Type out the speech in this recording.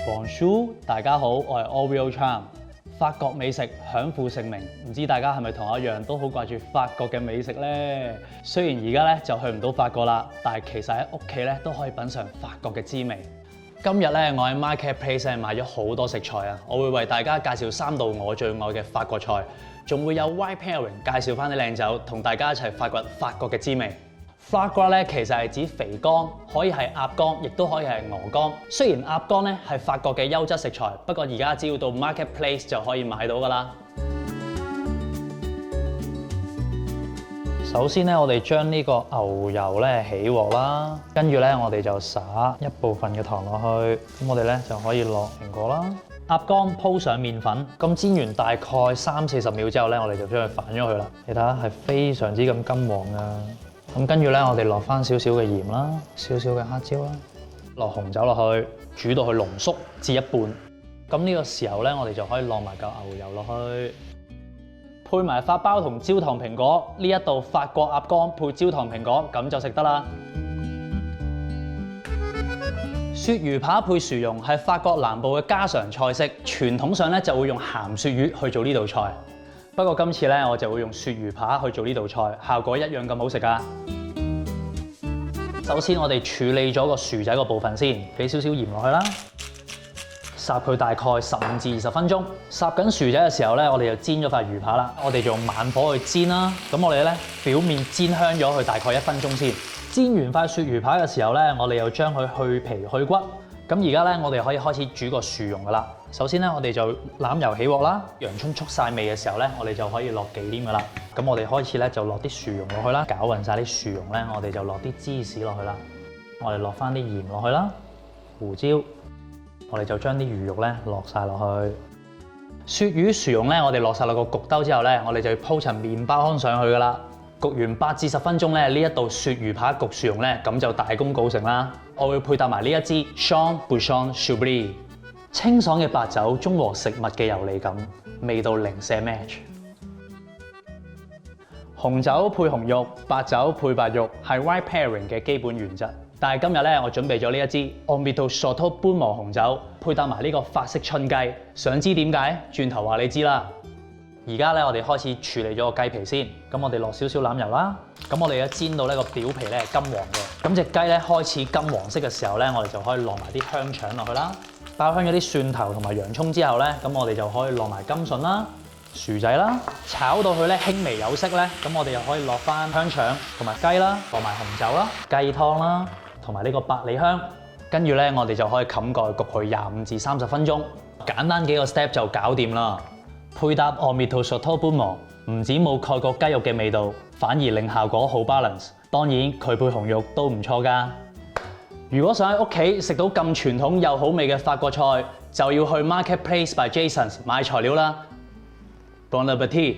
Bonjour， 大家好，我係 Oreo Cham。法國美食享負盛名，唔知大家係咪同我一樣都好掛住法國嘅美食呢？雖然而家咧就去唔到法國啦，但係其實喺屋企咧都可以品嚐法國嘅滋味。今日咧我喺 Marketplace 買咗好多食材啊，我會為大家介紹3道我最愛嘅法國菜，仲會有 Wine Pairing 介紹翻啲靚酒，同大家一齊發掘法國嘅滋味。Foie gras 咧其實係指肥肝，可以係鴨肝，亦都可以係鵝肝。雖然鴨肝咧係法國嘅優質食材，不過而家只要到 Marketplace 就可以買到㗎啦。首先咧，我哋將呢個牛油咧起鑊啦，跟住咧我哋就灑一部分嘅糖落去，咁我哋咧就可以落蘋果啦。鴨肝鋪上麵粉，咁煎完大概30-40秒之後咧，我哋就將佢反咗佢啦。你睇下係非常之咁金黃㗎。咁跟住咧，我哋落翻少少嘅鹽啦，少少嘅黑椒啦，落紅酒落去，煮到佢濃縮至一半。咁呢個時候咧，我哋就可以落埋嚿牛油落去，配埋法包同焦糖蘋果。呢一道法國鴨肝配焦糖蘋果，咁就食得啦。鱈魚扒配薯蓉係法國南部嘅家常菜式，傳統上咧就會用鹹鱈魚去做呢道菜。不過今次咧，我就會用鱈魚扒去做呢道菜，效果一樣咁好食㗎。首先我哋處理咗個薯仔個部分先，俾少少鹽落去啦，烚佢大概15至20分鐘。烚緊薯仔嘅時候咧，我哋就煎咗塊魚扒啦。我哋就用慢火去煎啦。咁我哋咧表面煎香咗佢大概1分鐘先。煎完塊鱈魚扒嘅時候咧，我哋又將佢去皮去骨。咁而家咧，我哋可以開始煮個薯蓉㗎啦。首先咧，我哋就攬油起鑊啦，洋葱出晒味嘅時候咧，我哋就可以落忌廉㗎啦。咁我哋開始咧就落啲薯蓉落去啦，攪勻晒啲薯蓉咧，我哋就落啲芝士落去啦。我哋落翻啲鹽落去啦，胡椒，我哋就將啲魚肉咧落晒落去。鱈魚薯蓉咧，我哋落晒落個焗兜之後咧，我哋就要鋪層麵包糠上去㗎啦。焗完8至10分鐘咧，呢一道鱈魚扒焗薯蓉咧，咁就大功告成啦。我會配搭埋呢一支 Chamboullion Chablis， 清爽嘅白酒中和食物嘅油膩感，味道零舍 match。紅酒配紅肉，白酒配白肉，係 Wine Pairing 嘅基本原則。但係今日咧，我準備咗呢一支 Amito Chateau Bourbon 紅酒，配搭埋呢個法式春雞。想知點解？轉頭話你知啦。而家咧，我哋開始處理咗個雞皮先。咁我哋落少少欖油啦。咁我哋一煎到呢個表皮咧金黃嘅。咁隻雞咧開始金黃色嘅時候咧，我哋就可以落埋啲香腸落去啦。爆香咗啲蒜頭同埋洋葱之後咧，咁我哋就可以落埋甘筍啦、薯仔啦，炒到佢咧輕微有色咧，咁我哋又可以落翻香腸同埋雞啦，落埋紅酒啦、雞湯啦，同埋呢個百里香。跟住咧，我哋就可以冚蓋焗佢25至30分鐘。簡單幾個 step 就搞掂啦。配搭 Amito Chateau Bourbon， 唔止冇蓋過雞肉嘅味道，反而令效果好 balance。當然佢配紅肉都唔錯㗎。如果想喺屋企食到咁傳統又好味嘅法國菜，就要去 Marketplace by Jasons 買材料啦。Bon appétit！